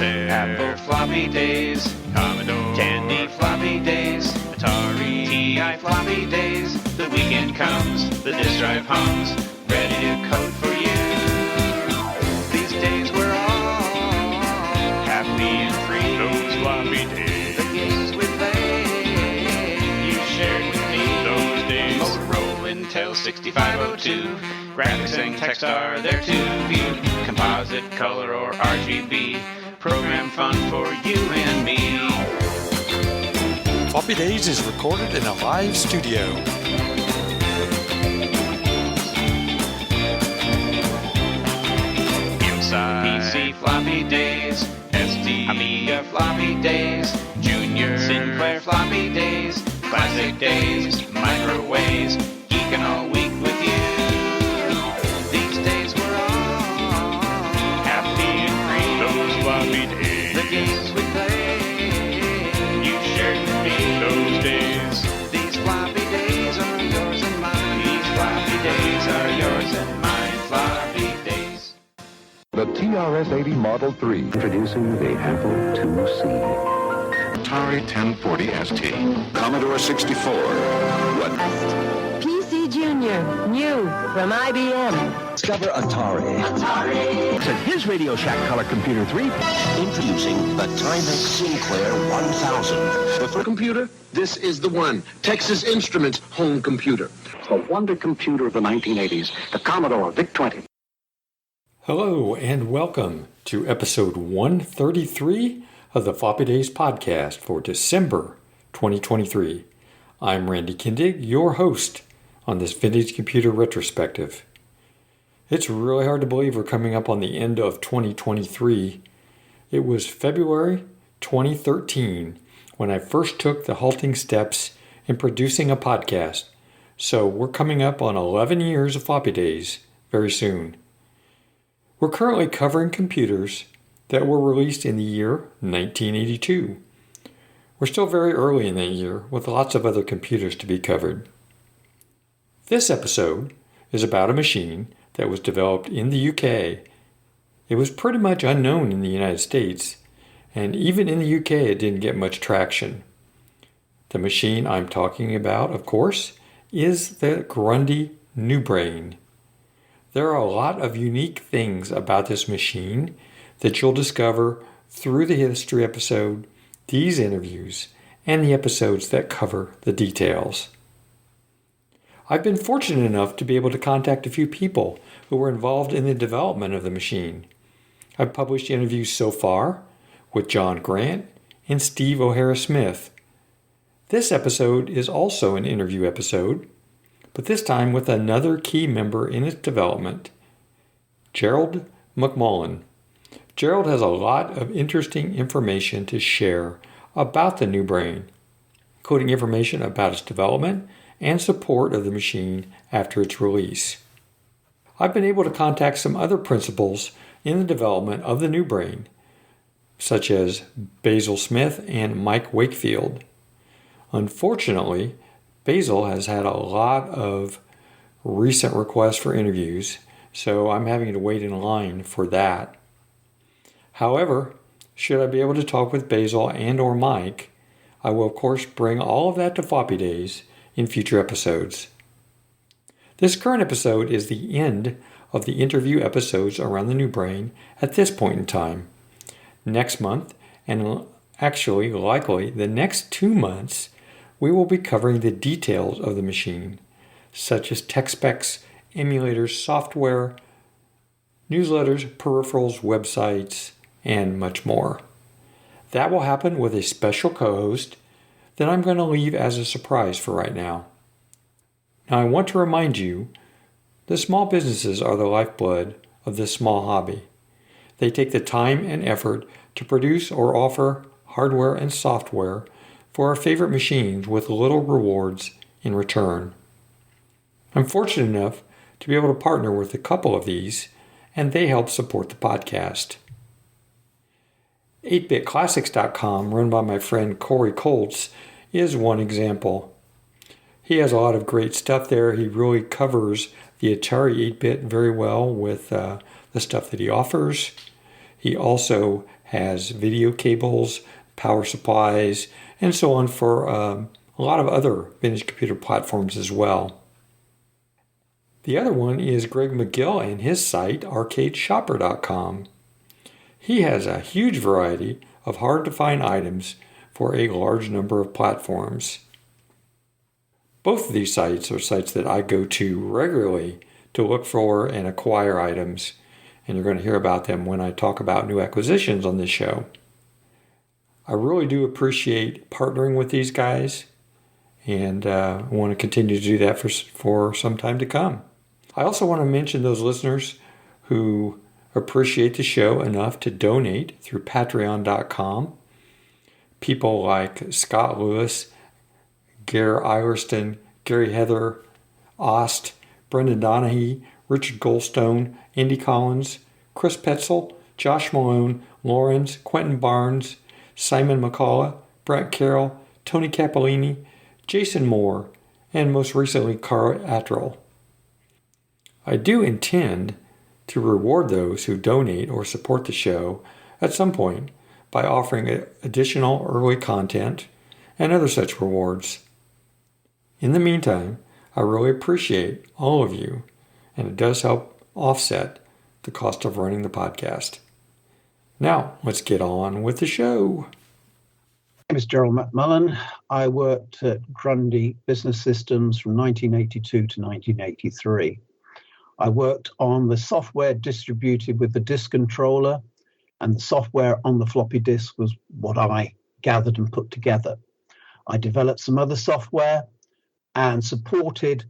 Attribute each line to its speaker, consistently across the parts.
Speaker 1: Corsair,
Speaker 2: Apple floppy days,
Speaker 1: Commodore,
Speaker 2: Tandy floppy days,
Speaker 1: Atari,
Speaker 2: TI floppy days. The weekend comes, the disk drive hums, ready to code for you. These days were all happy and free.
Speaker 1: those floppy days,
Speaker 2: The games we played, you shared with me.
Speaker 1: those days,
Speaker 2: Motorola, Intel 6502, graphics and text are there to view. Composite, color, or RGB, program fun for you and me.
Speaker 3: Floppy Days is recorded in a live studio.
Speaker 2: Inside PC floppy days, SD Amiga floppy days, Junior Sinclair floppy days, classic days, microwaves, geeking all week with you. These days were all happy and free.
Speaker 1: those floppy days,
Speaker 2: The games we played, you shared with me.
Speaker 1: those days,
Speaker 2: These floppy days are yours and mine. These floppy days are yours and mine. Floppy days.
Speaker 4: The TRS-80 Model 3.
Speaker 5: Introducing the Apple IIc.
Speaker 4: Atari 1040 ST. Commodore 64.
Speaker 6: PC Junior, new from IBM.
Speaker 5: Discover Atari. And his Radio Shack Color Computer 3. Introducing the Timex Sinclair 1000.
Speaker 7: But for a computer, this is the one. Texas Instruments home computer.
Speaker 5: The wonder computer of the 1980s. The Commodore VIC-20.
Speaker 3: Hello and welcome to episode 133 of the Floppy Days podcast for December 2023. I'm Randy Kindig, your host on this vintage computer retrospective. It's really hard to believe we're coming up on the end of 2023. It was February 2013 when I first took the halting steps in producing a podcast. So we're coming up on 11 years of Floppy Days very soon. We're currently covering computers that were released in the year 1982. We're still very early in that year with lots of other computers to be covered. This episode is about a machine that was developed in the UK. It was pretty much unknown in the United States, and even in the UK it didn't get much traction. The machine I'm talking about, of course, is the Grundy NuBrain. There are a lot of unique things about this machine that you'll discover through the history episode, these interviews, and the episodes that cover the details. I've been fortunate enough to be able to contact a few people who were involved in the development of the machine. I've published interviews so far with John Grant and Steve O'Hara Smith. This episode is also an interview episode, but this time with another key member in its development, Gerald McMullen. Gerald has a lot of interesting information to share about the NuBrain, including information about its development and support of the machine after its release. I've been able to contact some other principals in the development of the NuBrain, such as Basil Smith and Mike Wakefield. Unfortunately, Basil has had a lot of recent requests for interviews, so I'm having to wait in line for that. However, should I be able to talk with Basil and or Mike, I will of course bring all of that to Floppy Days in future episodes. This current episode is the end of the interview episodes around the NuBrain at this point in time. Next month, and actually likely the next 2 months, we will be covering the details of the machine, such as tech specs, emulators, software, newsletters, peripherals, websites, and much more. That will happen with a special co-host that I'm going to leave as a surprise for right now. Now I want to remind you that small businesses are the lifeblood of this small hobby. They take the time and effort to produce or offer hardware and software for our favorite machines with little rewards in return. I'm fortunate enough to be able to partner with a couple of these, and they help support the podcast. 8bitclassics.com, run by my friend Corey Colts, is one example. He has a lot of great stuff there. He really covers the Atari 8-bit very well with the stuff that he offers. He also has video cables, power supplies, and so on for a lot of other vintage computer platforms as well. The other one is Greg McGill and his site, arcadeshopper.com. He has a huge variety of hard-to-find items for a large number of platforms. Both of these sites are sites that I go to regularly to look for and acquire items, and you're going to hear about them when I talk about new acquisitions on this show. I really do appreciate partnering with these guys, and I want to continue to do that for some time to come. I also want to mention those listeners who appreciate the show enough to donate through patreon.com. People like Scott Lewis, Gare Ilerston, Gary Heather, Ost, Brendan Donahue, Richard Goldstone, Andy Collins, Chris Petzel, Josh Malone, Lawrence, Quentin Barnes, Simon McCullough, Brent Carroll, Tony Capolini, Jason Moore, and most recently Carl Attrell. I do intend to reward those who donate or support the show at some point by offering additional early content and other such rewards. In the meantime, I really appreciate all of you, and it does help offset the cost of running the podcast. Now, let's get on with the show.
Speaker 8: My name is Gerald McMullen. I worked at Grundy Business Systems from 1982 to 1983. I worked on the software distributed with the disk controller, and the software on the floppy disk was what I gathered and put together. I developed some other software and supported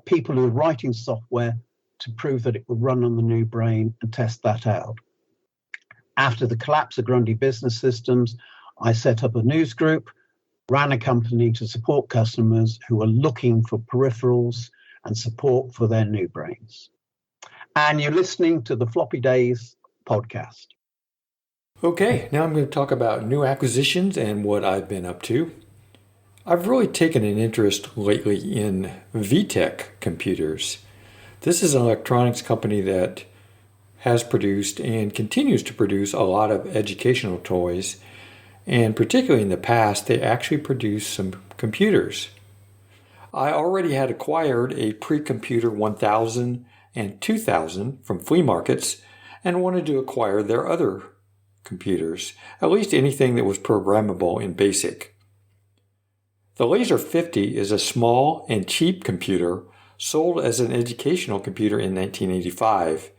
Speaker 8: people who were writing software to prove that it would run on the new brain and test that out. After the collapse of Grundy Business Systems, I set up a news group, ran a company to support customers who were looking for peripherals and support for their new brains. And you're listening to the Floppy Days podcast.
Speaker 3: Okay, now I'm going to talk about new acquisitions and what I've been up to. I've really taken an interest lately in VTech computers. This is an electronics company that has produced and continues to produce a lot of educational toys, and particularly in the past, they actually produced some computers. I already had acquired a Precomputer 1000 and 2000 from flea markets and wanted to acquire their other computers, at least anything that was programmable in BASIC. The Laser 50 is a small and cheap computer sold as an educational computer in 1985.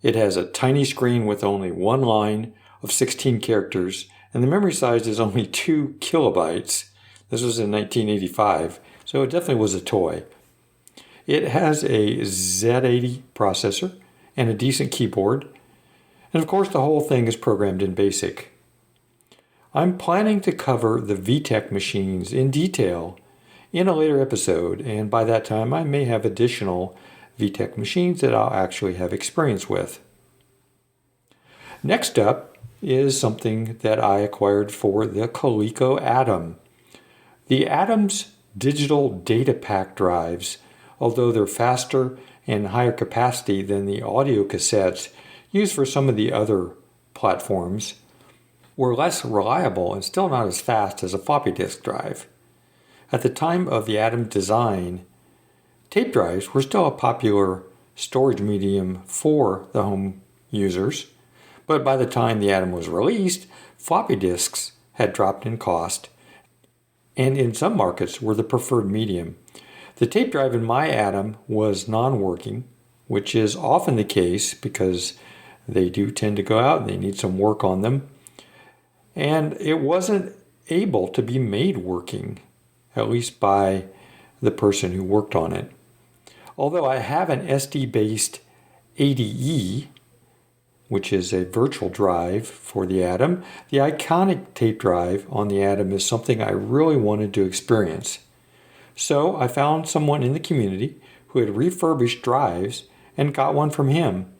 Speaker 3: It has a tiny screen with only one line of 16 characters, and the memory size is only 2 kilobytes. This was in 1985, so it definitely was a toy. It has a Z80 processor and a decent keyboard, and of course the whole thing is programmed in BASIC. I'm planning to cover the VTech machines in detail in a later episode, and by that time I may have additional VTech machines that I'll actually have experience with. Next up is something that I acquired for the Coleco Atom. The Atom's digital data pack drives, although they're faster and higher capacity than the audio cassettes used for some of the other platforms, were less reliable and still not as fast as a floppy disk drive. At the time of the Atom design, tape drives were still a popular storage medium for the home users, but by the time the Atom was released, floppy disks had dropped in cost, and in some markets were the preferred medium. The tape drive in my Atom was non-working, which is often the case because they do tend to go out and they need some work on them. And it wasn't able to be made working, at least by the person who worked on it. Although I have an SD-based ADE, which is a virtual drive for the Atom, the iconic tape drive on the Atom is something I really wanted to experience. So I found someone in the community who had refurbished drives and got one from him.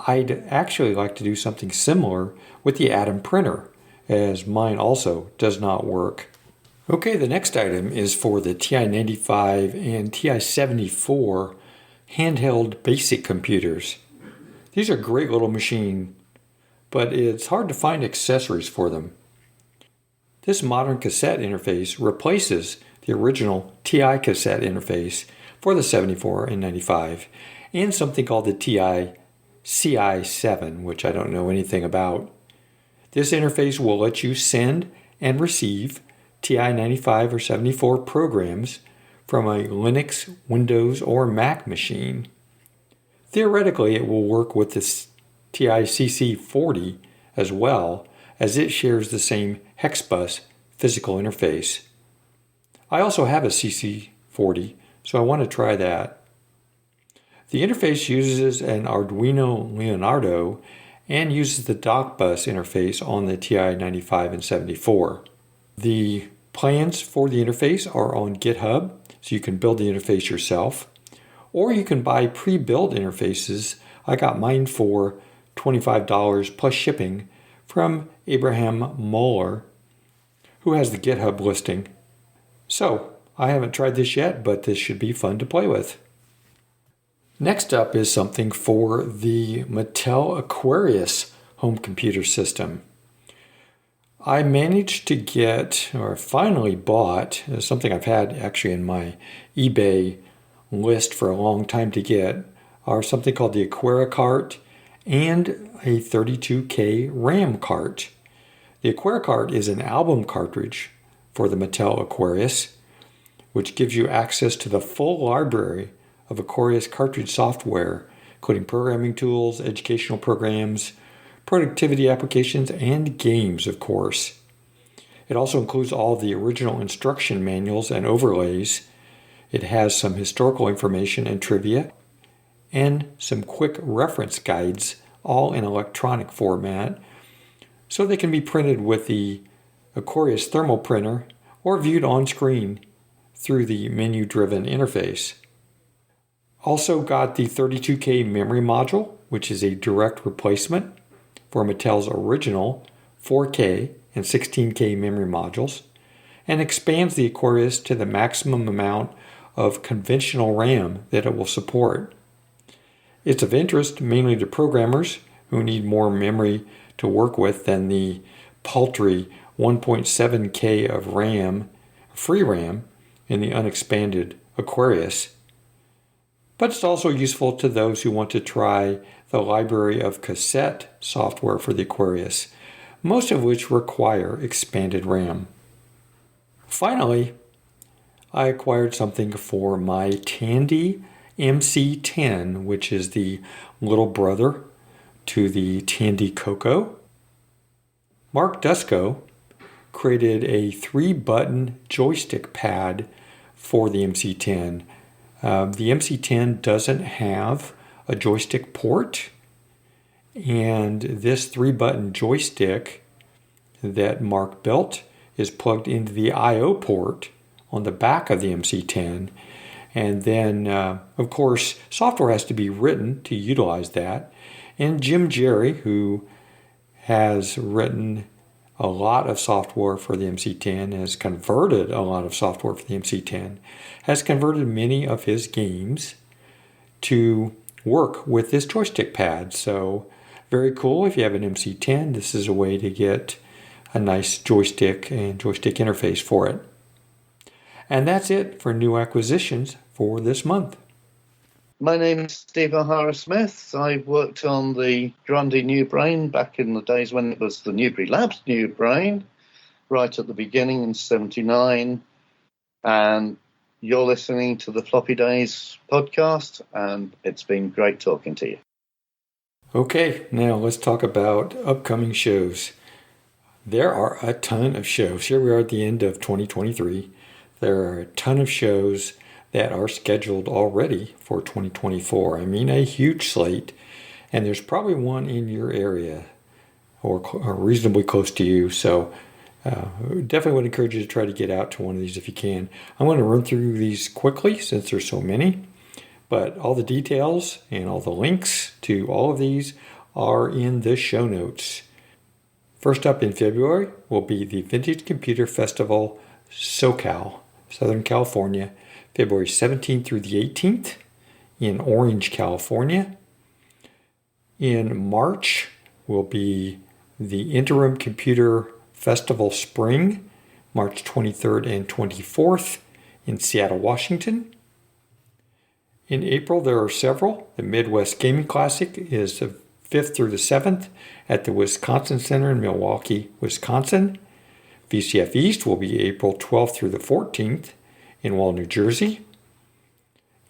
Speaker 3: I'd actually like to do something similar with the Atom printer, as mine also does not work. Okay, the next item is for the TI-95 and but it's hard to find accessories for them. This modern cassette interface replaces the original TI cassette interface for the 74 and 95 and something called the TI CI7, which I don't know anything about. This interface will let you send and receive TI 95 or 74 programs from a Linux, Windows, or Mac machine. Theoretically, it will work with the TI CC40 as well, as it shares the same hex bus physical interface. I also have a CC40, so I want to try that. The interface uses an Arduino Leonardo and uses the dock bus interface on the TI 95 and 74. The plans for the interface are on GitHub, so you can build the interface yourself. Or you can buy pre-built interfaces. I got mine for $25 plus shipping from Abraham Moeller, who has the GitHub listing. So, I haven't tried this yet, but this should be fun to play with. Next up is something for the Mattel Aquarius home computer system. I managed to get, or finally bought, something I've had actually in my eBay list for a long time to get, are something called the Aquara cart and a 32K RAM cart. The Aquara cart is an album cartridge for the Mattel Aquarius, which gives you access to the full library of Aquarius cartridge software, including programming tools, educational programs, productivity applications, and games, of course. It also includes all the original instruction manuals and overlays. It has some historical information and trivia, and some quick reference guides, all in electronic format, so they can be printed with the Aquarius thermal printer or viewed on screen through the menu-driven interface. Also got the 32K memory module, which is a direct replacement for Mattel's original 4K and 16K memory modules, and expands the Aquarius to the maximum amount of conventional RAM that it will support. It's of interest mainly to programmers who need more memory to work with than the paltry 1.7K of RAM, free RAM, in the unexpanded Aquarius. But it's also useful to those who want to try the library of cassette software for the Aquarius, most of which require expanded RAM. Finally, I acquired something for my Tandy MC10, which is the little brother to the Tandy Coco. Mark Dusko created a 3-button joystick pad for the MC10. The MC10 doesn't have a joystick port, and this 3-button joystick that Mark built is plugged into the I/O port on the back of the MC10, and then of course software has to be written to utilize that, and Jim Jerry, who has written a lot of software for the MC10, has converted a lot of software for the MC10, has converted many of his games to work with this joystick pad. So very cool. If you have an MC10, this is a way to get a nice joystick and joystick interface for it. And that's it for new acquisitions for this month.
Speaker 9: My name is Steve O'Hara Smith. I worked on the Grundy New Brain back in the days when it was the Newbury Labs New Brain, right at the beginning in '79. And you're listening to the Floppy Days podcast, and it's been great talking to you.
Speaker 3: Okay, now let's talk about upcoming shows. There are a ton of shows. Here we are at the end of 2023. There are a ton of shows that are scheduled already for 2024. I mean, a huge slate, and there's probably one in your area or reasonably close to you. So definitely would encourage you to try to get out to one of these if you can. I'm going to run through these quickly since there's so many, but all the details and all the links to all of these are in the show notes. First up in February will be the Vintage Computer Festival SoCal, Southern California, February 17th through the 18th in Orange, California. In March will be the Interim Computer Festival Spring, March 23rd and 24th in Seattle, Washington. In April, there are several. The Midwest Gaming Classic is the 5th through the 7th at the Wisconsin Center in Milwaukee, Wisconsin. VCF East will be April 12th through the 14th in Wall, New Jersey.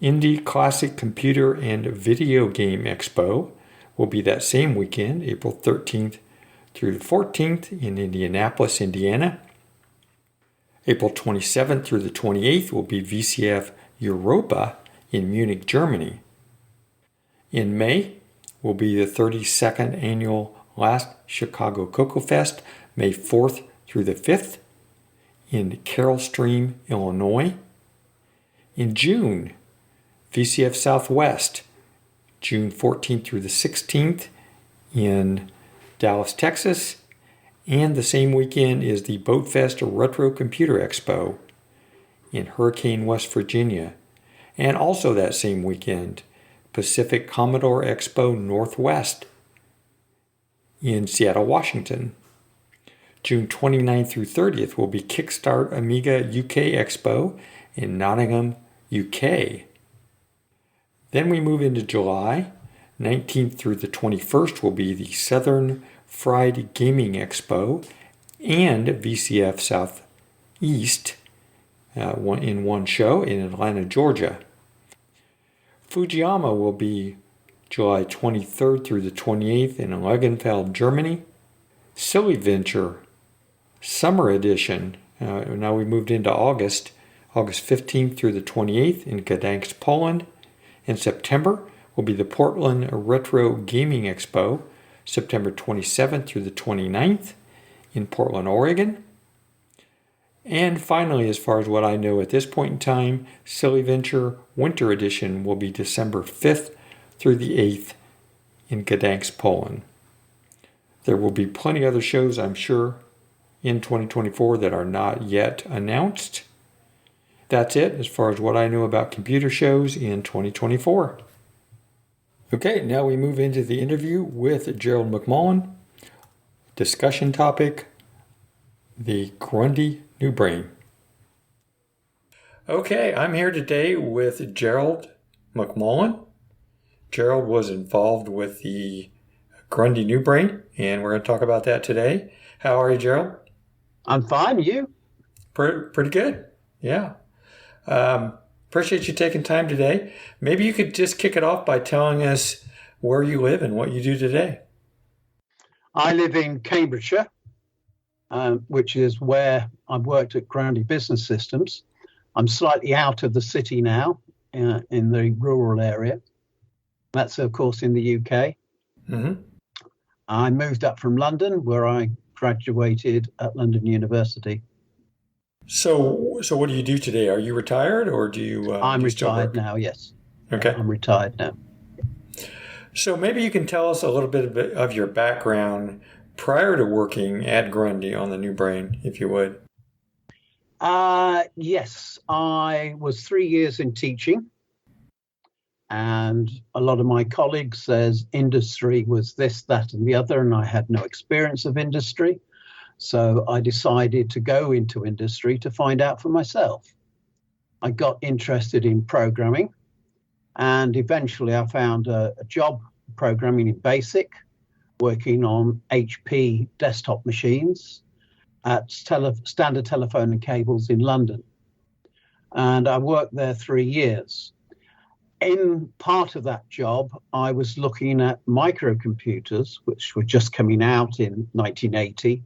Speaker 3: Indie Classic Computer and Video Game Expo will be that same weekend, April 13th through the 14th in Indianapolis, Indiana. April 27th through the 28th will be VCF Europa in Munich, Germany. In May will be the 32nd annual Last Chicago Cocoa Fest, May 4th through the 5th in Carroll Stream, Illinois. In June, VCF Southwest, June 14th through the 16th in Dallas, Texas. And the same weekend is the BoatFest Retro Computer Expo in Hurricane, West Virginia. And also that same weekend, Pacific Commodore Expo Northwest in Seattle, Washington. June 29th through 30th will be Kickstart Amiga UK Expo in Nottingham, UK. Then we move into July. 19th through the 21st will be the Southern Fried Gaming Expo and VCF Southeast in one show in Atlanta, Georgia. Fujiyama will be July 23rd through the 28th in Langenfeld, Germany. Silly Venture Summer Edition, now we moved into August 15th through the 28th in Gdansk, Poland. In September will be the Portland Retro Gaming Expo, September 27th through the 29th in Portland, Oregon. And finally, as far as what I know at this point in time, Silly Venture Winter Edition will be December 5th through the 8th in Gdansk, Poland. There will be plenty of other shows, I'm sure, in 2024 that are not yet announced. That's it as far as what I know about computer shows in 2024. Okay, now we move into the interview with Gerald McMullen. Discussion topic, the Grundy New Brain. Okay, I'm here today with Gerald McMullen. Gerald was involved with the Grundy New Brain, and we're going to talk about that today. How are you, Gerald?
Speaker 8: I'm fine. You?
Speaker 3: Pretty good. Yeah. Appreciate you taking time today. Maybe you could just kick it off by telling us where you live and what you do today.
Speaker 8: I live in Cambridgeshire, which is where I've worked at Grundy Business Systems. I'm slightly out of the city now, in the rural area. That's, of course, in the UK.
Speaker 3: Mm-hmm.
Speaker 8: I moved up from London, where I graduated at London University.
Speaker 3: So what do you do today? Are you retired, or do you?
Speaker 8: I'm retired now. Yes.
Speaker 3: Okay.
Speaker 8: I'm retired now.
Speaker 3: So maybe you can tell us a little bit of your background prior to working at Grundy on the New Brain, if you would.
Speaker 8: Yes, I was 3 years in teaching, and a lot of my colleagues says industry was this, that, and the other, and I had no experience of industry. So I decided to go into industry to find out for myself. I got interested in programming, and eventually I found a job programming in BASIC, working on HP desktop machines at Standard Telephone and Cables in London. And I worked there 3 years. In part of that job, I was looking at microcomputers, which were just coming out in 1980.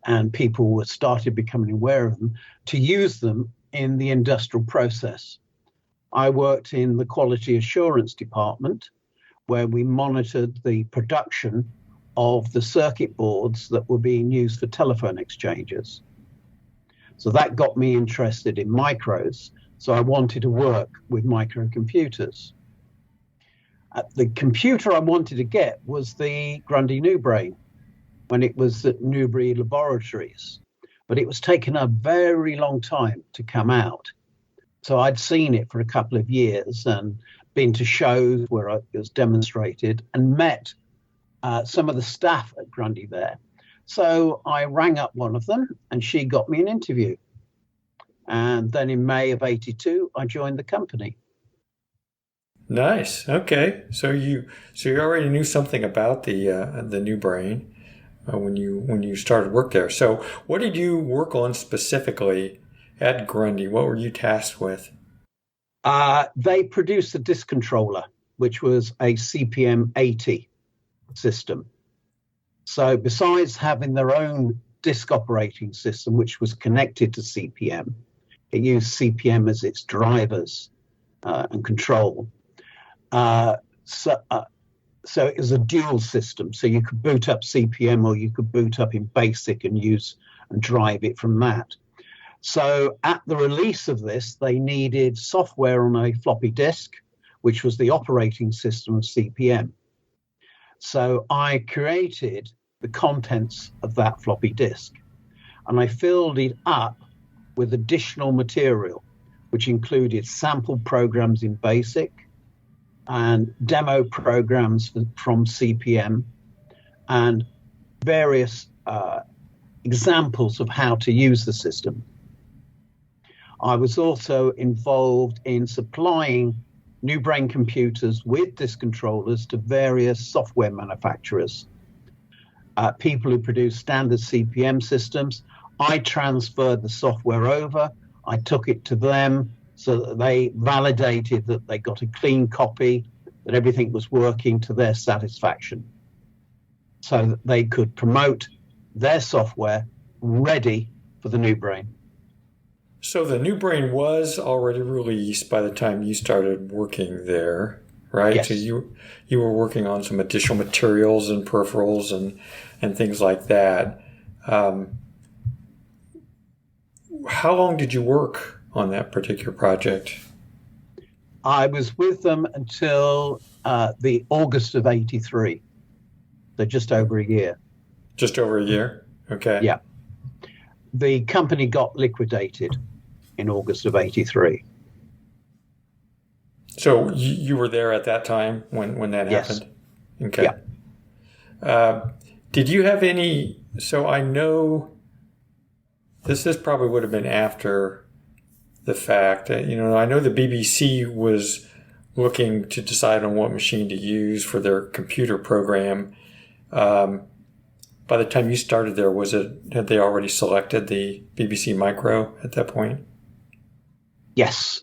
Speaker 8: And people started becoming aware of them, to use them in the industrial process. I worked in the quality assurance department, where we monitored the production of the circuit boards that were being used for telephone exchanges. So that got me interested in micros. So I wanted to work with microcomputers. The computer I wanted to get was the Grundy New Brain, when it was at Newbury Laboratories. But it was taking a very long time to come out. So I'd seen it for a couple of years and been to shows where it was demonstrated, and met some of the staff at Grundy there. So I rang up one of them, and she got me an interview. And then in May of '82, I joined the company.
Speaker 3: Nice. Okay. So you already knew something about the New Brain when you started work there. So what did you work on specifically at Grundy? What were you tasked with?
Speaker 8: They produced a disk controller, which was a CPM 80 system. So besides having their own disk operating system, which was connected to CPM, it used CPM as its drivers and control. So it was a dual system. So you could boot up CPM or you could boot up in BASIC and use and drive it from that. So at the release of this, they needed software on a floppy disk, which was the operating system of CPM. So I created the contents of that floppy disk, and I filled it up with additional material, which included sample programs in BASIC and demo programs from CPM and various examples of how to use the system. I was also involved in supplying New Brain computers with disk controllers to various software manufacturers, people who produce standard CPM systems. I transferred the software over. I took it to them so that they validated that they got a clean copy, that everything was working to their satisfaction, so that they could promote their software ready for the New Brain.
Speaker 3: So the New Brain was already released by the time you started working there, right?
Speaker 8: Yes.
Speaker 3: So you were working on some additional materials and peripherals and things like that. How long did you work on that particular project?
Speaker 8: I was with them until the August of '83, so just over a year.
Speaker 3: Just over a year? Okay.
Speaker 8: Yeah. The company got liquidated in August of '83.
Speaker 3: So you were there at that time when that
Speaker 8: Yes.
Speaker 3: happened? Okay. Yeah. Did you have any, so I know this probably would have been after the fact. I know the BBC was looking to decide on what machine to use for their computer program. By the time you started there, had they already selected the BBC Micro at that point?
Speaker 8: Yes.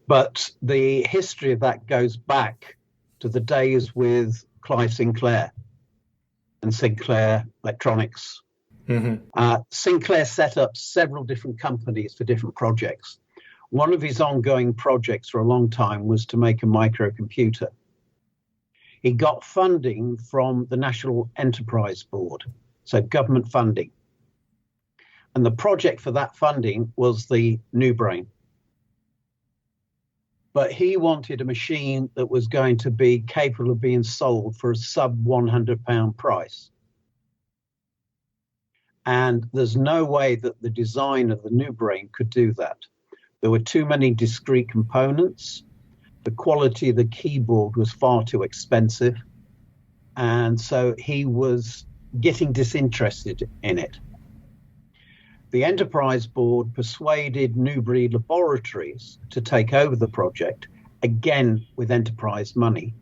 Speaker 8: But the history of that goes back to the days with Clive Sinclair and Sinclair Electronics. Mm-hmm. Sinclair set up several different companies for different projects. One of his ongoing projects for a long time was to make a microcomputer. He got funding from the National Enterprise Board, so government funding. And the project for that funding was the New Brain. But he wanted a machine that was going to be capable of being sold for a sub £100 price. And there's no way that the design of the New Brain could do that. There were too many discrete components. The quality of the keyboard was far too expensive. And so he was getting disinterested in it. The Enterprise Board persuaded Newbury Laboratories to take over the project, again with enterprise money,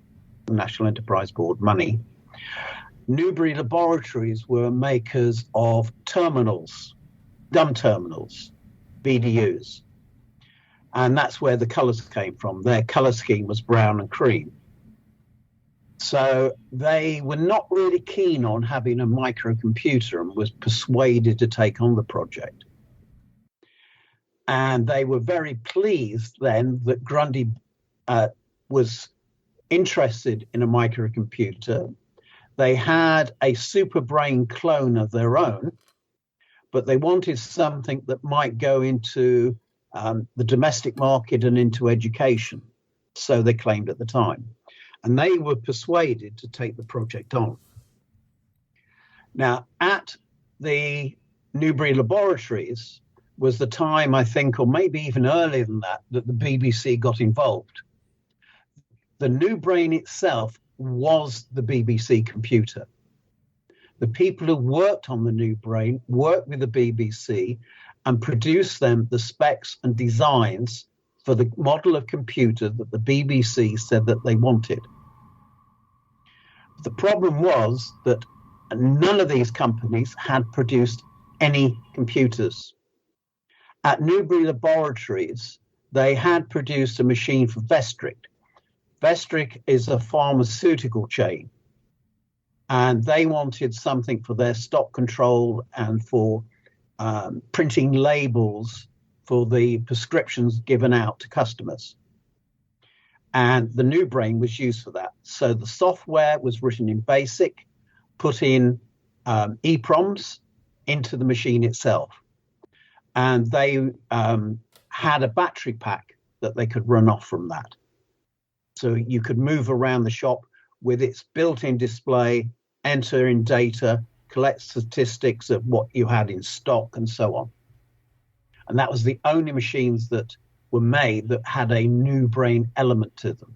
Speaker 8: the National Enterprise Board money. Newbury Laboratories were makers of terminals, dumb terminals, BDUs. And that's where the colors came from. Their color scheme was brown and cream. So they were not really keen on having a microcomputer and was persuaded to take on the project. And they were very pleased then that Grundy was interested in a microcomputer. They had a Super Brain clone of their own, but they wanted something that might go into the domestic market and into education, so they claimed at the time. And they were persuaded to take the project on. Now, at the Newbury Laboratories was the time, I think, or maybe even earlier than that, that the BBC got involved. The New Brain itself was the BBC computer. The people who worked on the new brain worked with the BBC and produced them the specs and designs for the model of computer that the BBC said that they wanted. The problem was that none of these companies had produced any computers. At Newbury Laboratories, they had produced a machine for Vestryk. Vestryk is a pharmaceutical chain, and they wanted something for their stock control and for printing labels for the prescriptions given out to customers. And the new brain was used for that. So the software was written in BASIC, put in EPROMs into the machine itself. And they had a battery pack that they could run off from that. So you could move around the shop with its built-in display, enter in data, collect statistics of what you had in stock and so on. And that was the only machines that were made that had a new brain element to them.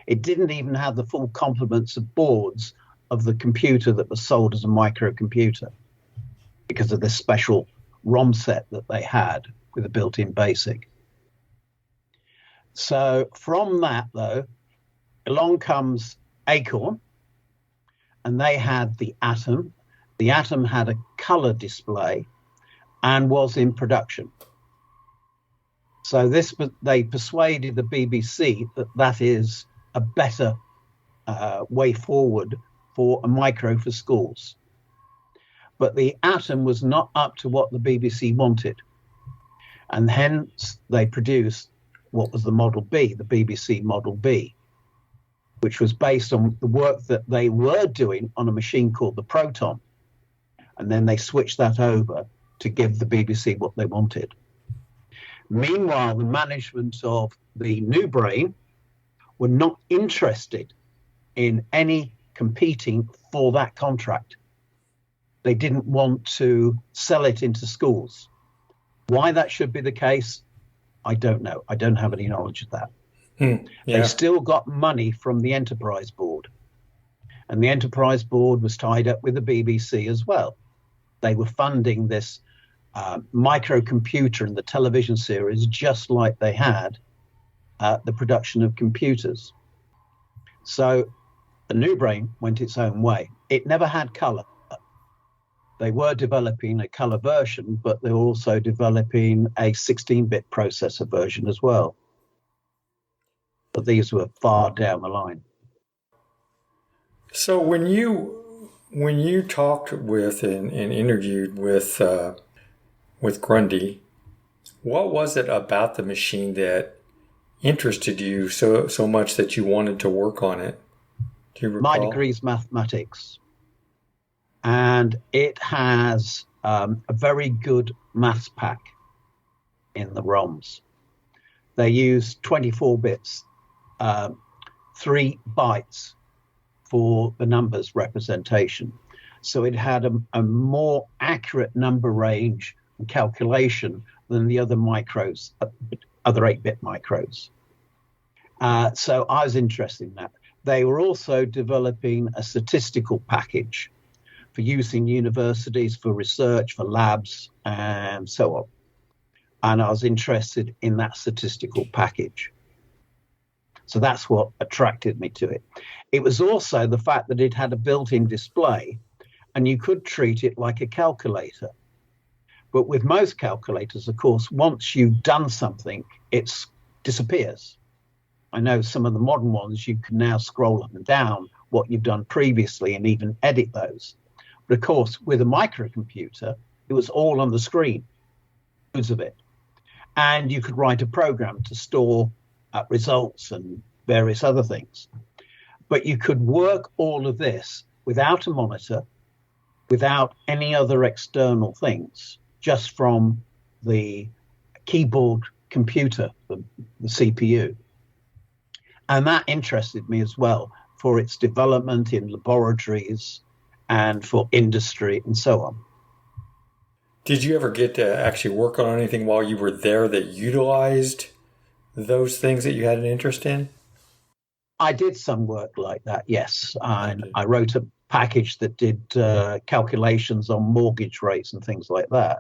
Speaker 8: It didn't even have the full complements of boards of the computer that was sold as a microcomputer because of this special ROM set that they had with a built-in BASIC. So from that, though, along comes Acorn, and they had the Atom. The Atom had a color display and was in production. So they persuaded the BBC that that is a better way forward for a micro for schools. But the Atom was not up to what the BBC wanted. And hence they produced what was the Model B, the BBC Model B, which was based on the work that they were doing on a machine called the Proton. And then they switched that over to give the BBC what they wanted. Meanwhile, the management of the new brain were not interested in any competing for that contract. They didn't want to sell it into schools. Why that should be the case, I don't know. I don't have any knowledge of that. They still got money from the Enterprise Board. And the Enterprise Board was tied up with the BBC as well. They were funding this microcomputer in the television series just like they had the production of computers. So the new brain went its own way. It never had color. They were developing a color version, but they were also developing a 16-bit processor version as well. But these were far down the line.
Speaker 3: So when you talked with and interviewed with Grundy, what was it about the machine that interested you so much that you wanted to work on it? Do you recall?
Speaker 8: My degree is mathematics. And it has a very good maths pack in the ROMs. They use 24 bits, 3 bytes for the numbers representation. So it had a more accurate number range and calculation than the other micros, other 8-bit micros. So I was interested in that. They were also developing a statistical package for use in universities, for research, for labs, and so on. And I was interested in that statistical package. So that's what attracted me to it. It was also the fact that it had a built-in display, and you could treat it like a calculator. But with most calculators, of course, once you've done something, it disappears. I know some of the modern ones, you can now scroll up and down what you've done previously and even edit those. But of course, with a microcomputer, it was all on the screen, loads of it. And you could write a program to store results and various other things. But you could work all of this without a monitor, without any other external things, just from the keyboard computer, the CPU. And that interested me as well for its development in laboratories and for industry and so on.
Speaker 3: Did you ever get to actually work on anything while you were there that utilized those things that you had an interest in?
Speaker 8: I did some work like that, yes. And
Speaker 3: Okay.
Speaker 8: I wrote a package that did calculations on mortgage rates and things like that.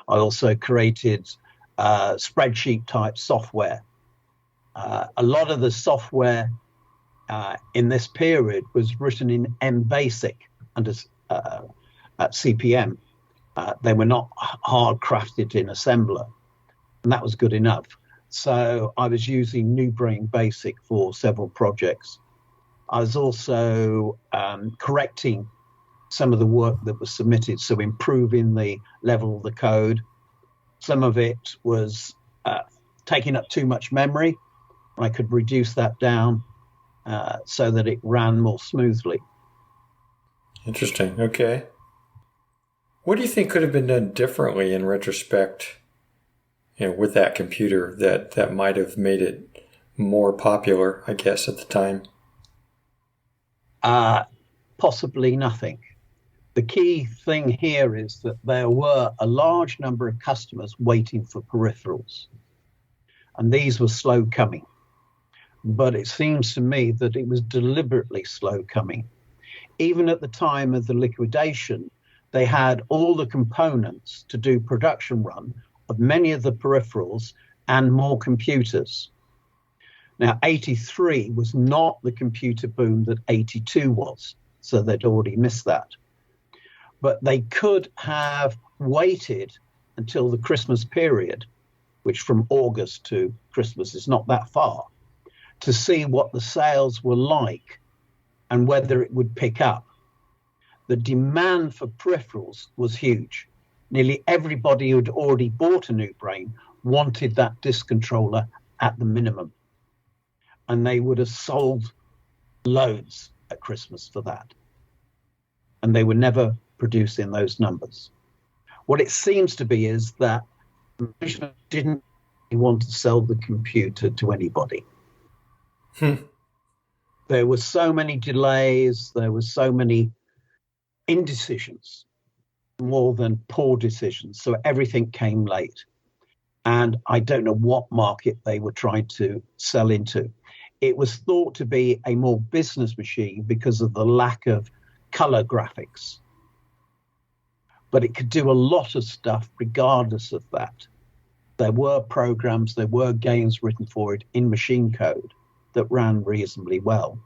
Speaker 8: I also created spreadsheet type software. A lot of the software in this period was written in MBasic under at CPM. They were not hard crafted in assembler, and that was good enough. So I was using NewBrain Basic for several projects. I was also correcting some of the work that was submitted, so improving the level of the code. Some of it was taking up too much memory. I could reduce that down so that it ran more smoothly.
Speaker 3: Interesting. Okay. What do you think could have been done differently in retrospect, with that computer that might have made it more popular, I guess, at the time?
Speaker 8: Possibly nothing. The key thing here is that there were a large number of customers waiting for peripherals, and these were slow coming. But it seems to me that it was deliberately slow coming. Even at the time of the liquidation, they had all the components to do production run of many of the peripherals and more computers. Now, 83 was not the computer boom that 82 was, so they'd already missed that. But they could have waited until the Christmas period, which from August to Christmas is not that far, to see what the sales were like and whether it would pick up. The demand for peripherals was huge. Nearly everybody who'd already bought a NewBrain wanted that disk controller at the minimum. And they would have sold loads at Christmas for that. And they were never producing those numbers. What it seems to be is that management didn't want to sell the computer to anybody. There were so many delays, there were so many indecisions, more than poor decisions. So everything came late. And I don't know what market they were trying to sell into. It was thought to be a more business machine because of the lack of color graphics. But it could do a lot of stuff regardless of that. There were programs, there were games written for it in machine code that ran reasonably well.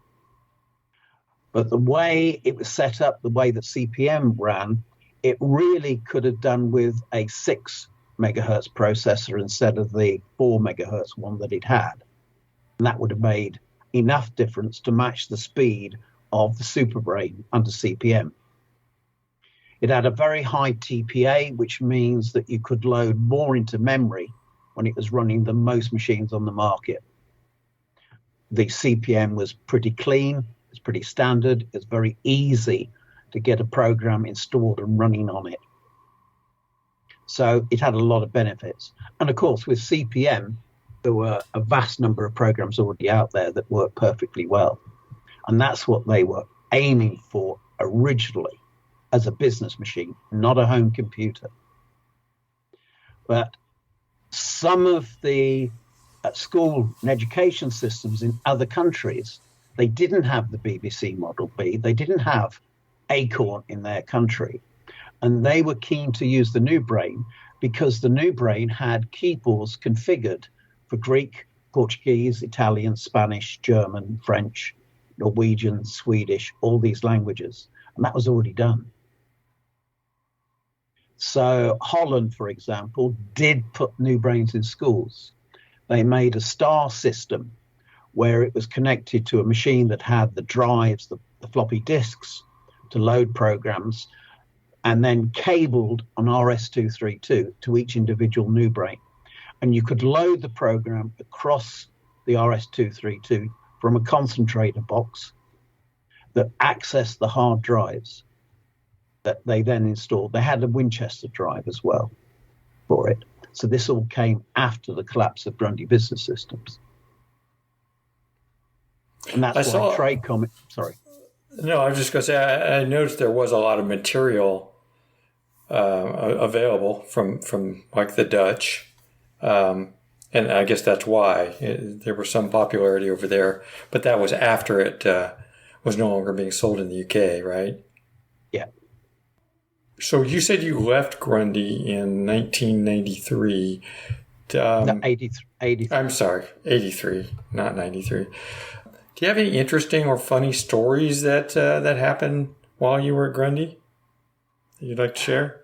Speaker 8: But the way it was set up, the way that CPM ran, it really could have done with a 6 megahertz processor instead of the 4 megahertz one that it had. And that would have made enough difference to match the speed of the SuperBrain under CPM. It had a very high TPA, which means that you could load more into memory when it was running than most machines on the market. The CPM was pretty clean, it's pretty standard, it's very easy to get a program installed and running on it. So it had a lot of benefits. And of course, with CPM, there were a vast number of programs already out there that worked perfectly well. And that's what they were aiming for originally as a business machine, not a home computer. But some of the school and education systems in other countries, they didn't have the BBC Model B, they didn't have Acorn in their country. And they were keen to use the NewBrain because the NewBrain had keyboards configured for Greek, Portuguese, Italian, Spanish, German, French, Norwegian, Swedish, all these languages. And that was already done. So Holland, for example, did put NewBrains in schools. They made a star system where it was connected to a machine that had the drives, the floppy disks to load programs, and then cabled an RS-232 to each individual NewBrain. And you could load the program across the RS-232 from a concentrator box that accessed the hard drives that they then installed. They had a Winchester drive as well for it. So this all came after the collapse of Grundy Business Systems. And that's why TradeCom... Sorry.
Speaker 3: No, I was just going to say, I noticed there was a lot of material available from like the Dutch. And I guess that's why there was some popularity over there. But that was after it was no longer being sold in the UK, right?
Speaker 8: Yeah.
Speaker 3: So you said you left Grundy in 1993.
Speaker 8: No, 83.
Speaker 3: I'm sorry, 83, not 93. Do you have any interesting or funny stories that happened while you were at Grundy that you'd like to share?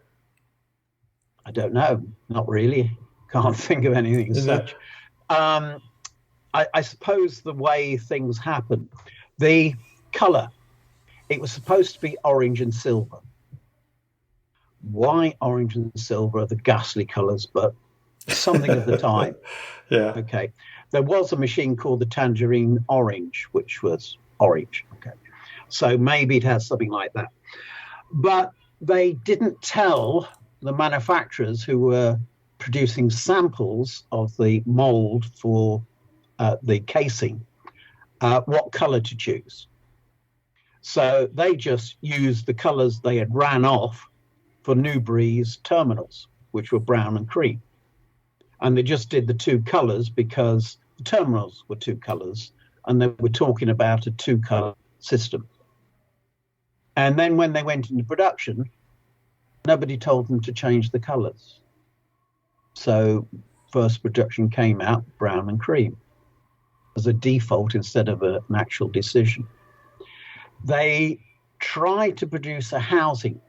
Speaker 8: I don't know. Not really. Can't think of anything as such. I suppose the way things happen, the colour, it was supposed to be orange and silver. Why orange and silver are the ghastly colours, but something of the time.
Speaker 3: Yeah.
Speaker 8: Okay. There was a machine called the Tangerine Orange, which was orange. Okay. So maybe it has something like that. But they didn't tell the manufacturers who were producing samples of the mold for the casing what color to choose. So they just used the colors they had ran off for Newbury's terminals, which were brown and cream. And they just did the two colors because the terminals were two colors and they were talking about a two-color system. And then when they went into production, nobody told them to change the colors. So first production came out brown and cream as a default instead of an actual decision. They tried to produce a housing.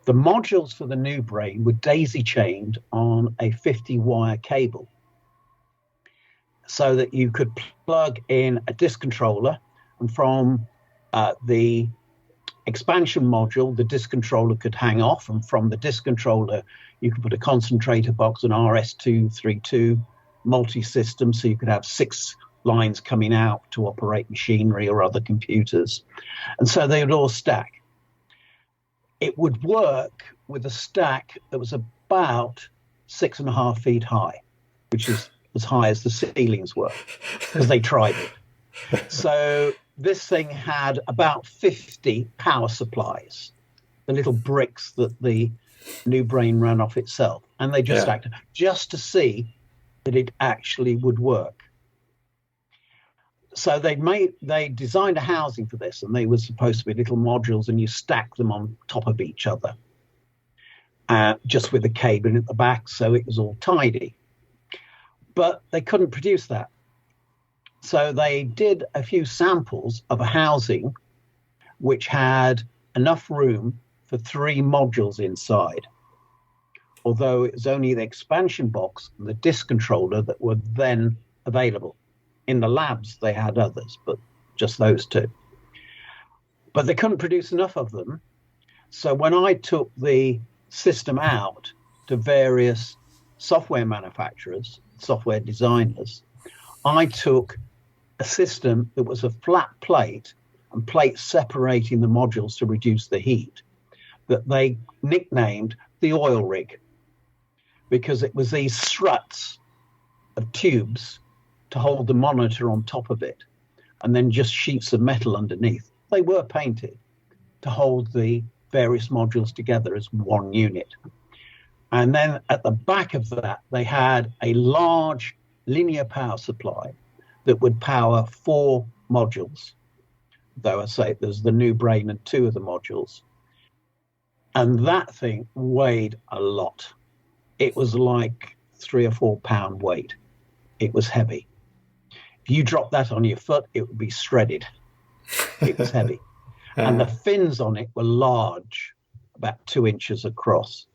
Speaker 8: The modules for the new brain were daisy chained on a 50-wire cable so that you could plug in a disk controller, and from the expansion module, the disk controller could hang off, and from the disk controller, you could put a concentrator box, an RS-232 multi-system, so you could have 6 lines coming out to operate machinery or other computers. And so they would all stack. It would work with a stack that was about 6.5 feet high, which is as high as the ceilings were, because they tried it. So this thing had about 50 power supplies, the little bricks that the new brain ran off itself. And they just stacked it just to see that it actually would work. So they designed a housing for this, and they were supposed to be little modules, and you stack them on top of each other, just with a cable at the back, so it was all tidy. But they couldn't produce that. So they did a few samples of a housing which had enough room for 3 modules inside, although it was only the expansion box and the disk controller that were then available. In the labs, they had others, but just those 2. But they couldn't produce enough of them. So when I took the system out to various software manufacturers, software designers, I took a system that was a flat plate and plates separating the modules to reduce the heat, that they nicknamed the oil rig, because it was these struts of tubes to hold the monitor on top of it, and then just sheets of metal underneath. They were painted to hold the various modules together as one unit. And then at the back of that, they had a large linear power supply that would power 4 modules. Though I say there's the new brain and 2 of the modules. And that thing weighed a lot. It was like 3 or 4 pound weight. It was heavy. If you drop that on your foot, it would be shredded. It was heavy. And the fins on it were large, about 2 inches across,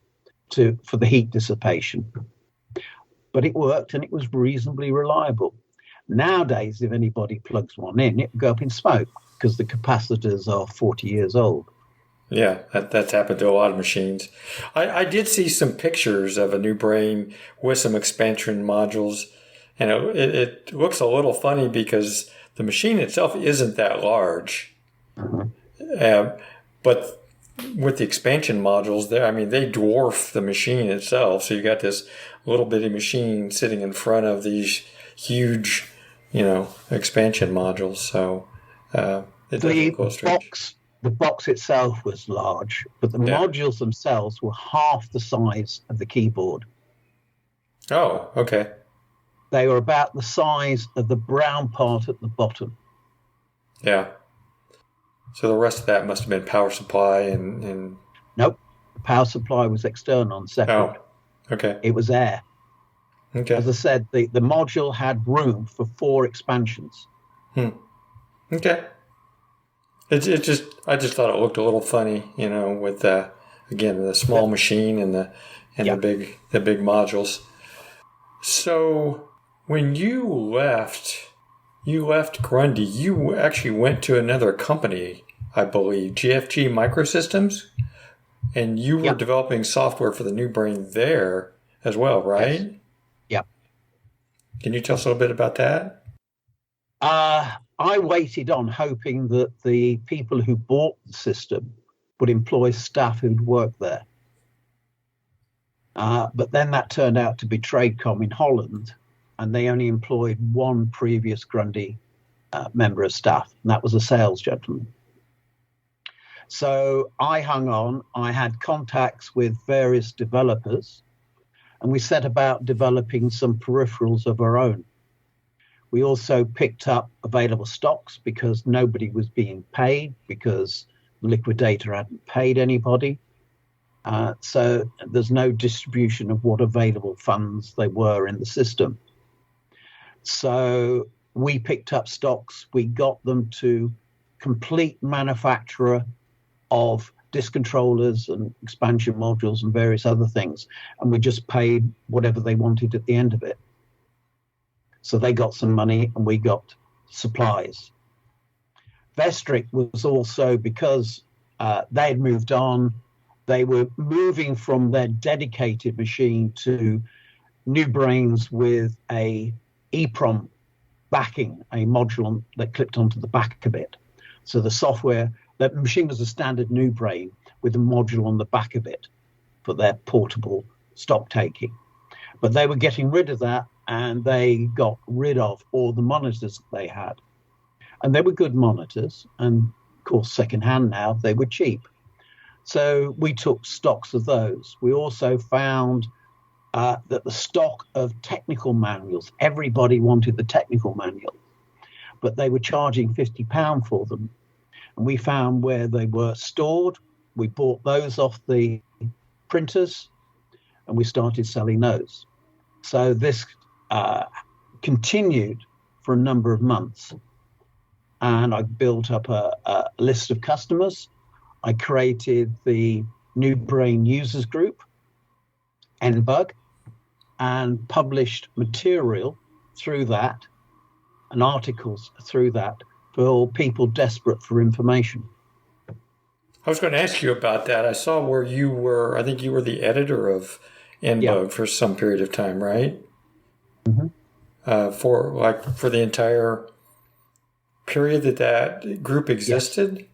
Speaker 8: for the heat dissipation. But it worked, and it was reasonably reliable. Nowadays, if anybody plugs one in, it would go up in smoke because the capacitors are 40 years old.
Speaker 3: Yeah, that's happened to a lot of machines. I did see some pictures of a new brain with some expansion modules, and it looks a little funny because the machine itself isn't that large. Mm-hmm. But with the expansion modules, they dwarf the machine itself. So you got this little bitty machine sitting in front of these huge, expansion modules. So
Speaker 8: the box itself was large, but the modules themselves were half the size of the keyboard.
Speaker 3: Oh, okay.
Speaker 8: They were about the size of the brown part at the bottom.
Speaker 3: Yeah. So the rest of that must have been power supply and...
Speaker 8: Nope. The power supply was external and separate.
Speaker 3: Oh, okay.
Speaker 8: It was air.
Speaker 3: Okay.
Speaker 8: As I said, the module had room for 4 expansions.
Speaker 3: Okay. I just thought it looked a little funny, with again the small machine and the big modules. So when you left Grundy, you actually went to another company, I believe, GFG Microsystems, and you were developing software for the New Brain there as well, right?
Speaker 8: Yes. Yeah.
Speaker 3: Can you tell us a little bit about that?
Speaker 8: I waited on hoping that the people who bought the system would employ staff who'd worked there. But then that turned out to be Tradecom in Holland, and they only employed one previous Grundy member of staff, and that was a sales gentleman. So I hung on. I had contacts with various developers, and we set about developing some peripherals of our own. We also picked up available stocks because nobody was being paid, because the liquidator hadn't paid anybody. So there's no distribution of what available funds they were in the system. So we picked up stocks. We got them to complete manufacturer of disk controllers and expansion modules and various other things. And we just paid whatever they wanted at the end of it. So they got some money and we got supplies. Vestrik was also, because they had moved on, they were moving from their dedicated machine to New Brains with a EEPROM backing, a module that clipped onto the back of it. So the software, the machine was a standard New Brain with a module on the back of it for their portable stock taking. But they were getting rid of that, and they got rid of all the monitors that they had. And they were good monitors, and of course, secondhand now, they were cheap. So we took stocks of those. We also found that the stock of technical manuals, everybody wanted the technical manual, but they were charging £50 for them. And we found where they were stored. We bought those off the printers, and we started selling those. So this continued for a number of months, and I built up a list of customers. I created the New Brain Users Group, NBUG, and published material through that and articles through that for people desperate for information.
Speaker 3: I was going to ask you about that. I saw where you were, I think you were the editor of NBUG for some period of time, right?
Speaker 8: Mm-hmm.
Speaker 3: For the entire period that group existed?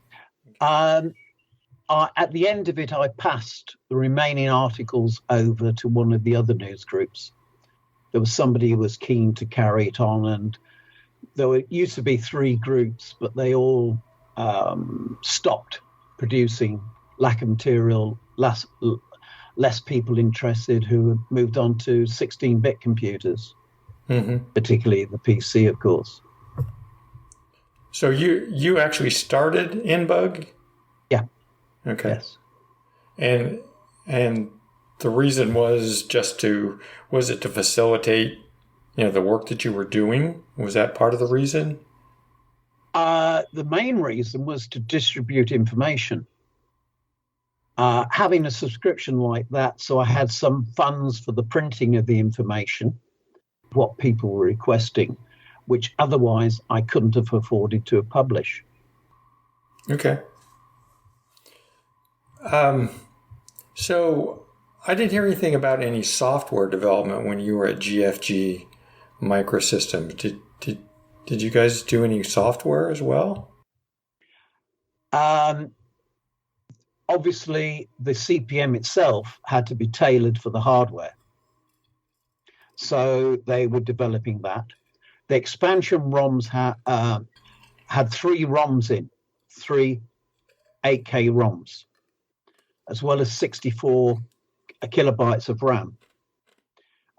Speaker 8: At the end of it, I passed the remaining articles over to one of the other news groups. There was somebody who was keen to carry it on, and there used to be 3 groups, but they all stopped producing, lack of material, less people interested, who had moved on to 16-bit computers, particularly the PC, of course.
Speaker 3: So you actually started NBUG?
Speaker 8: Yeah.
Speaker 3: Okay.
Speaker 8: Yes.
Speaker 3: And the reason was was it to facilitate, the work that you were doing? Was that part of the reason?
Speaker 8: The main reason was to distribute information. Having a subscription like that, so I had some funds for the printing of the information, what people were requesting, which otherwise I couldn't have afforded to publish.
Speaker 3: Okay. So I didn't hear anything about any software development when you were at GFG Microsystems. Did you guys do any software as well?
Speaker 8: Obviously, the CPM itself had to be tailored for the hardware. So they were developing that. The expansion ROMs had 3 ROMs in, 3 8K ROMs, as well as 64 kilobytes of RAM.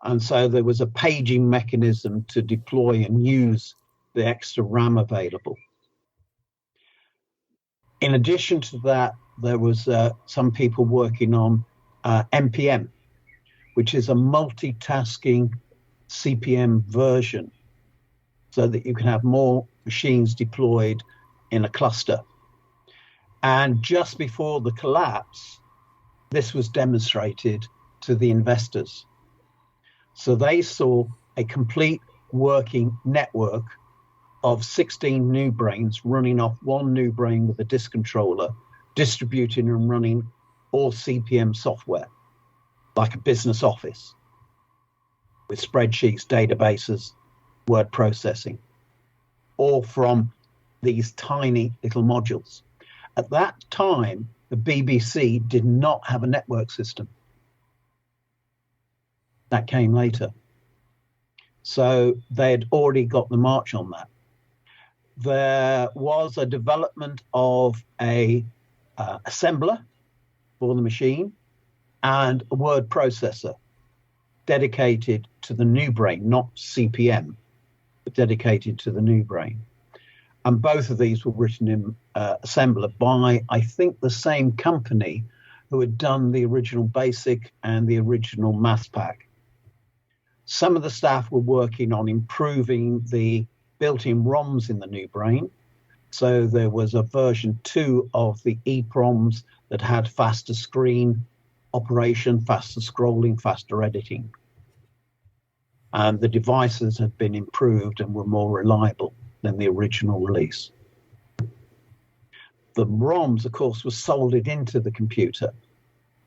Speaker 8: And so there was a paging mechanism to deploy and use the extra RAM available. In addition to that, there was some people working on MPM, which is a multitasking CPM version, so that you can have more machines deployed in a cluster. And just before the collapse, this was demonstrated to the investors. So they saw a complete working network of 16 new brains running off one new brain with a disk controller, distributing and running all CPM software, like a business office, with spreadsheets, databases, word processing, all from these tiny little modules. At that time, the BBC did not have a network system. That came later. So they had already got the march on that. There was a development of a assembler for the machine and a word processor dedicated to the new brain, not CPM, but dedicated to the new brain. And both of these were written in assembler by, I think, the same company who had done the original BASIC and the original MathPack. Some of the staff were working on improving the built-in ROMs in the new brain. So there was a version 2 of the EEPROMs that had faster screen operation, faster scrolling, faster editing. And the devices had been improved and were more reliable than the original release. The ROMs, of course, were soldered into the computer.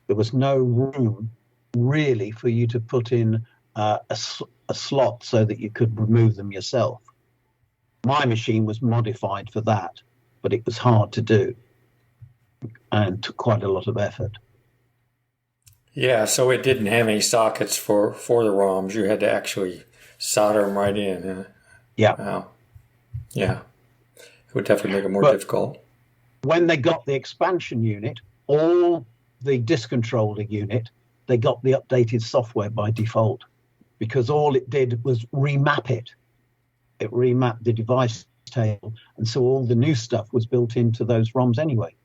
Speaker 8: There was no room really for you to put in a slot so that you could remove them yourself. My machine was modified for that, but it was hard to do and took quite a lot of effort.
Speaker 3: Yeah, so it didn't have any sockets for the ROMs. You had to actually solder them right in.
Speaker 8: Yeah.
Speaker 3: Wow. Yeah. It would definitely make it more difficult.
Speaker 8: When they got the expansion unit, all the disk controller unit, they got the updated software by default, because all it did was remap it. It remapped the device table, and so all the new stuff was built into those ROMs anyway.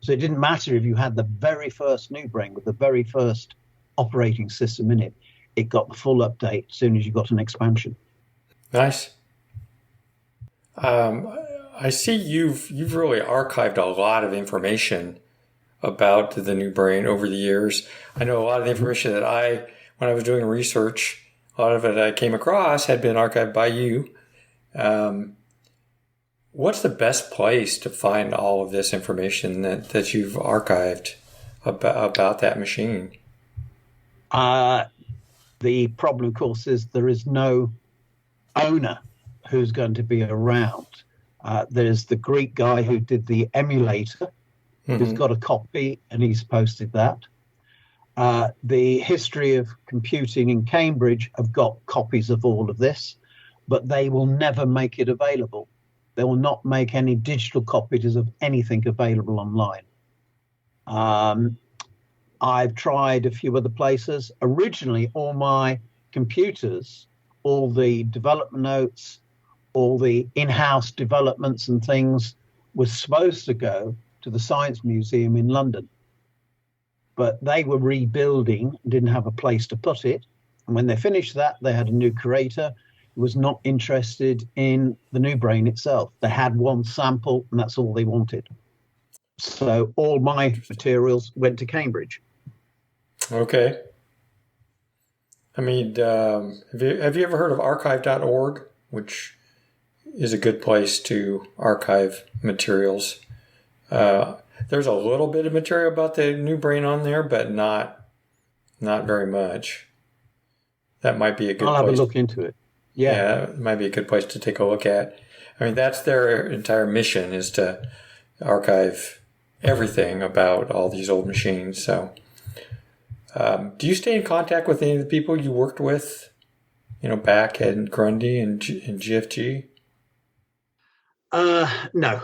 Speaker 8: So it didn't matter if you had the very first new brain with the very first operating system in it. It got the full update as soon as you got an expansion.
Speaker 3: Nice. I see you've really archived a lot of information about the new brain over the years. I know a lot of the information that when I was doing research, a lot of it I came across had been archived by you. What's the best place to find all of this information that you've archived about that machine?
Speaker 8: The problem, of course, is there is no owner who's going to be around. There's the Greek guy who did the emulator, who's got a copy, and he's posted that. The History of Computing in Cambridge have got copies of all of this, but they will never make it available. They will not make any digital copies of anything available online. I've tried a few other places. Originally, all my computers, all the development notes, all the in-house developments and things were supposed to go to the Science Museum in London. But they were rebuilding, didn't have a place to put it. And when they finished that, they had a new curator who was not interested in the new brain itself. They had one sample, and that's all they wanted. So all my materials went to Cambridge.
Speaker 3: Okay. I mean, have you ever heard of archive.org, which is a good place to archive materials? There's a little bit of material about the new brain on there, but not very much. That might be a good place.
Speaker 8: I'll have a look into it.
Speaker 3: Yeah, it might be a good place to take a look at. I mean, that's their entire mission, is to archive everything about all these old machines. So, do you stay in contact with any of the people you worked with, back at Grundy and GFG?
Speaker 8: No.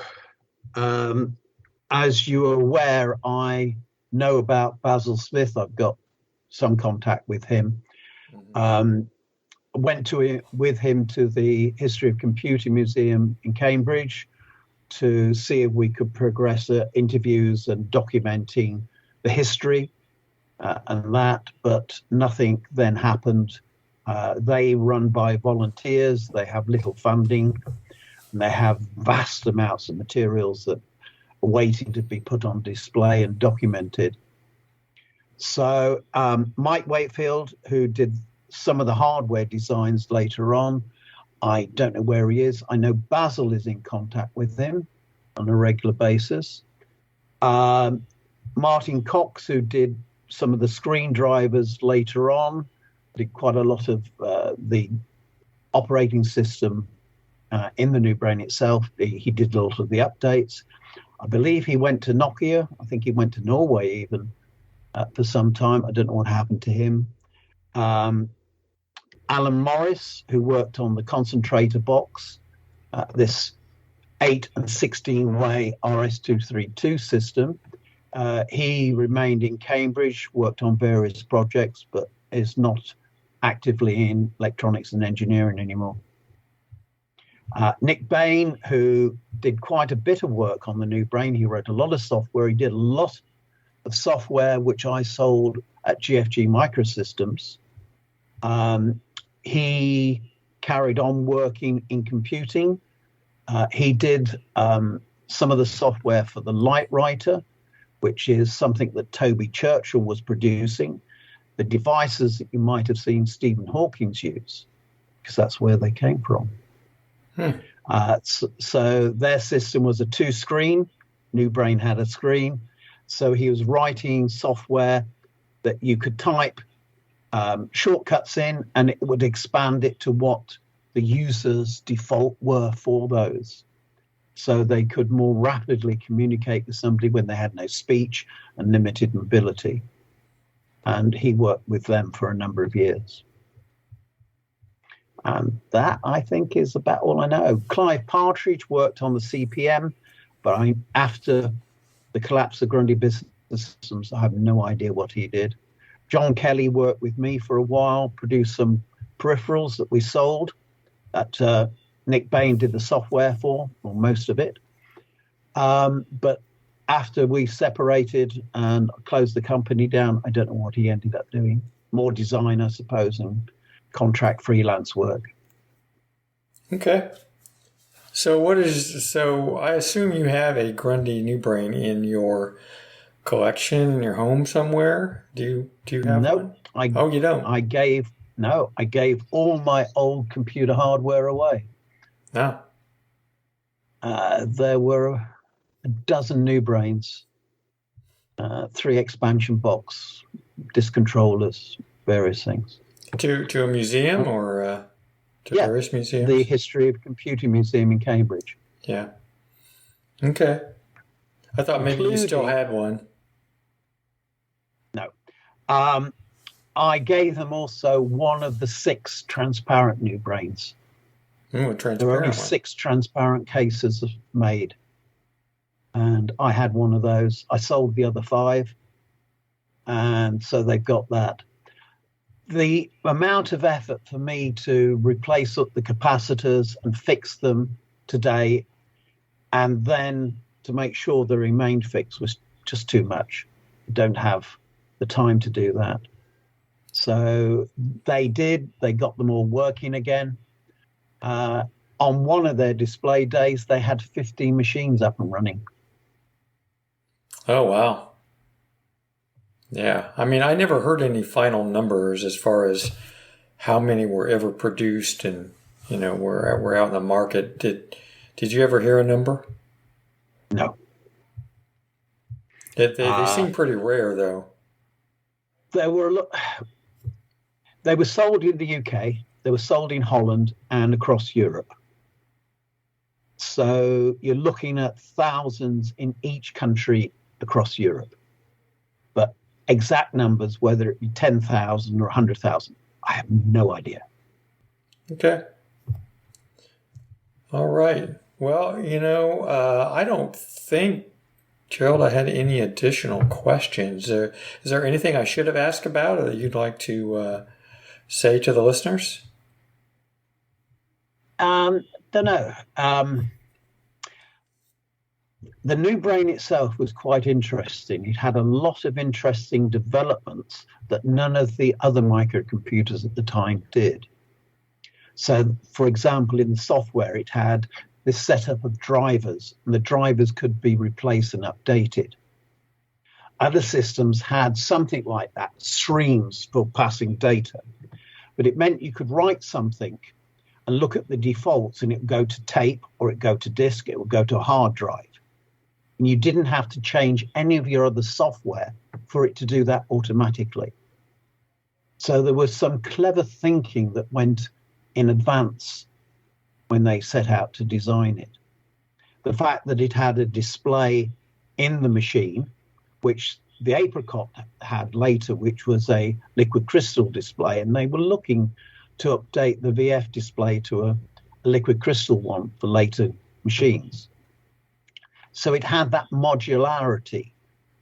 Speaker 8: As you are aware, I know about Basil Smith. I've got some contact with him. Went with him to the History of Computing Museum in Cambridge to see if we could progress interviews and documenting the history and that, but nothing then happened. They run by volunteers, they have little funding, and they have vast amounts of materials that are waiting to be put on display and documented. So Mike Wakefield, who did some of the hardware designs later on, I don't know where he is. I know Basil is in contact with him on a regular basis. Martin Cox, who did some of the screen drivers later on, did quite a lot of the operating system in the new brain itself. He did a lot of the updates. I believe he went to Nokia. I think he went to Norway even for some time. I don't know what happened to him. Alan Morris, who worked on the concentrator box, this 8 and 16-way RS-232 system. He remained in Cambridge, worked on various projects, but is not actively in electronics and engineering anymore. Nick Bain, who did quite a bit of work on the new brain. He wrote a lot of software. He did a lot of software which I sold at GFG Microsystems. He carried on working in computing. He did some of the software for the Light Writer, which is something that Toby Churchill was producing, the devices that you might have seen Stephen Hawking's use, because that's where they came from. So their system was a 2-screen. New Brain had a screen. So he was writing software that you could type shortcuts in, and it would expand it to what the user's default were for those. So they could more rapidly communicate with somebody when they had no speech and limited mobility. And he worked with them for a number of years. And that, I think, is about all I know. Clive Partridge worked on the CPM, but after the collapse of Grundy Business Systems, I have no idea what he did. John Kelly worked with me for a while, produced some peripherals that we sold that Nick Bain did the software for, or most of it. But after we separated and closed the company down, I don't know what he ended up doing. More design, I suppose, and contract freelance work.
Speaker 3: Okay. So I assume you have a Grundy New Brain in your collection in your home somewhere. Do you have one? Oh, you don't?
Speaker 8: I gave all my old computer hardware away.
Speaker 3: No.
Speaker 8: There were a dozen New Brains, 3 expansion box, disk controllers, various things.
Speaker 3: To a museum or to various museums?
Speaker 8: The History of Computing Museum in Cambridge.
Speaker 3: Yeah. Okay. I thought maybe you still had one.
Speaker 8: No. I gave them also one of the 6 transparent New Brains. There were only 6 transparent cases made. And I had one of those. I sold the other 5. And so they've got that. The amount of effort for me to replace the capacitors and fix them today, and then to make sure they remained fixed, was just too much. I don't have the time to do that. So they got them all working again. On one of their display days, they had 15 machines up and running.
Speaker 3: Oh, wow. Yeah. I mean, I never heard any final numbers as far as how many were ever produced and, were out in the market. Did you ever hear a number?
Speaker 8: No.
Speaker 3: They seem pretty rare, though.
Speaker 8: They were sold in the UK. They were sold in Holland and across Europe. So you're looking at thousands in each country across Europe. But exact numbers, whether it be 10,000 or 100,000, I have no idea.
Speaker 3: Okay. All right. Well, I don't think, Gerald, I had any additional questions. Is there anything I should have asked about or that you'd like to say to the listeners?
Speaker 8: Don't know. The New Brain itself was quite interesting. It had a lot of interesting developments that none of the other microcomputers at the time did. So, for example, in the software, it had this setup of drivers, and the drivers could be replaced and updated. Other systems had something like that, streams for passing data. But it meant you could write something and look at the defaults, and it would go to tape, or it would go to disk, it would go to a hard drive. And you didn't have to change any of your other software for it to do that automatically. So there was some clever thinking that went in advance when they set out to design it. The fact that it had a display in the machine, which the Apricot had later, which was a liquid crystal display, and they were looking to update the VF display to a liquid crystal one for later machines. So it had that modularity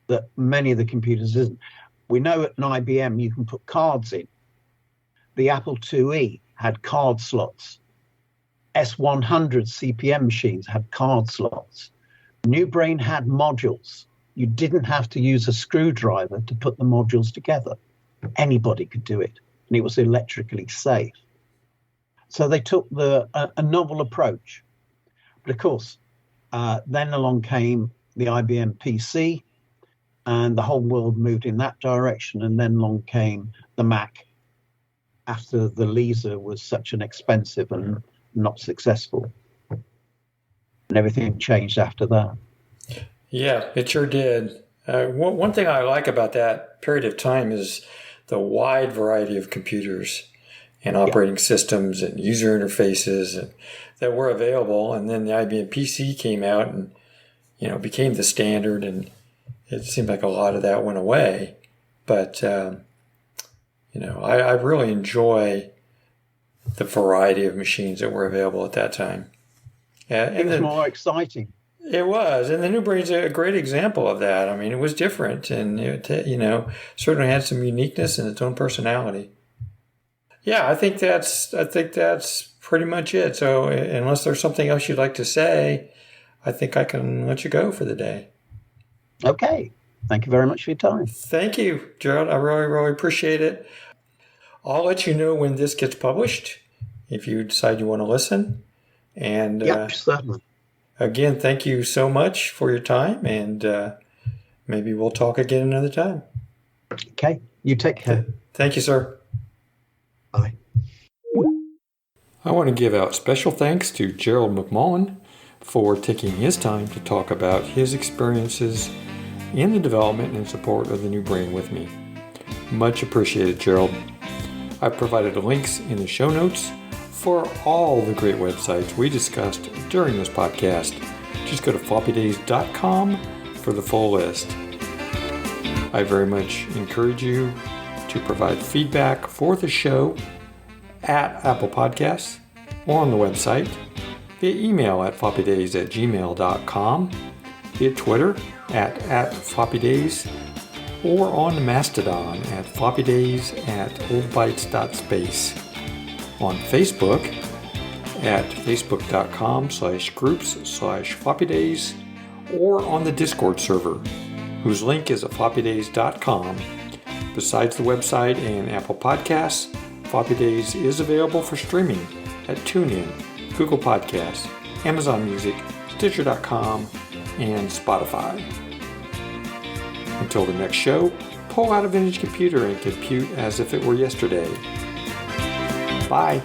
Speaker 8: that many of the computers isn't. We know at an IBM you can put cards in. The Apple IIe had card slots. S100 CPM machines had card slots. New Brain had modules. You didn't have to use a screwdriver to put the modules together. Anybody could do it, and it was electrically safe. So they took a novel approach. But of course, then along came the IBM PC, and the whole world moved in that direction. And then along came the Mac after the Lisa was such an expensive and not successful. And everything changed after that.
Speaker 3: Yeah, it sure did. One thing I like about that period of time is the wide variety of computers and operating systems and user interfaces that were available. And then the IBM PC came out and, became the standard, and it seemed like a lot of that went away. But, I really enjoy the variety of machines that were available at that time.
Speaker 8: It was more exciting.
Speaker 3: It was, and the New Brain's a great example of that. I mean, it was different, and it, certainly had some uniqueness and its own personality. Yeah, I think that's pretty much it. So, unless there's something else you'd like to say, I think I can let you go for the day.
Speaker 8: Okay, thank you very much for your time.
Speaker 3: Thank you, Gerald. I really, really appreciate it. I'll let you know when this gets published, if you decide you want to listen. And
Speaker 8: yep, certainly.
Speaker 3: Again, thank you so much for your time, and maybe we'll talk again another time.
Speaker 8: Okay, you take care.
Speaker 3: Thank you, sir.
Speaker 8: Bye.
Speaker 3: I want to give out special thanks to Gerald McMullen for taking his time to talk about his experiences in the development and support of the New Brain with me. Much appreciated, Gerald. I've provided links in the show notes for all the great websites we discussed during this podcast. Just go to floppydays.com for the full list. I very much encourage you to provide feedback for the show at Apple Podcasts or on the website, via email at floppydays@gmail.com, via Twitter at floppydays, or on Mastodon at floppydays@oldbytes.space. On Facebook at facebook.com/groups/floppydays, or on the Discord server, whose link is at floppydays.com. Besides the website and Apple Podcasts, Floppy Days is available for streaming at TuneIn, Google Podcasts, Amazon Music, Stitcher.com, and Spotify. Until the next show, pull out a vintage computer and compute as if it were yesterday. Bye.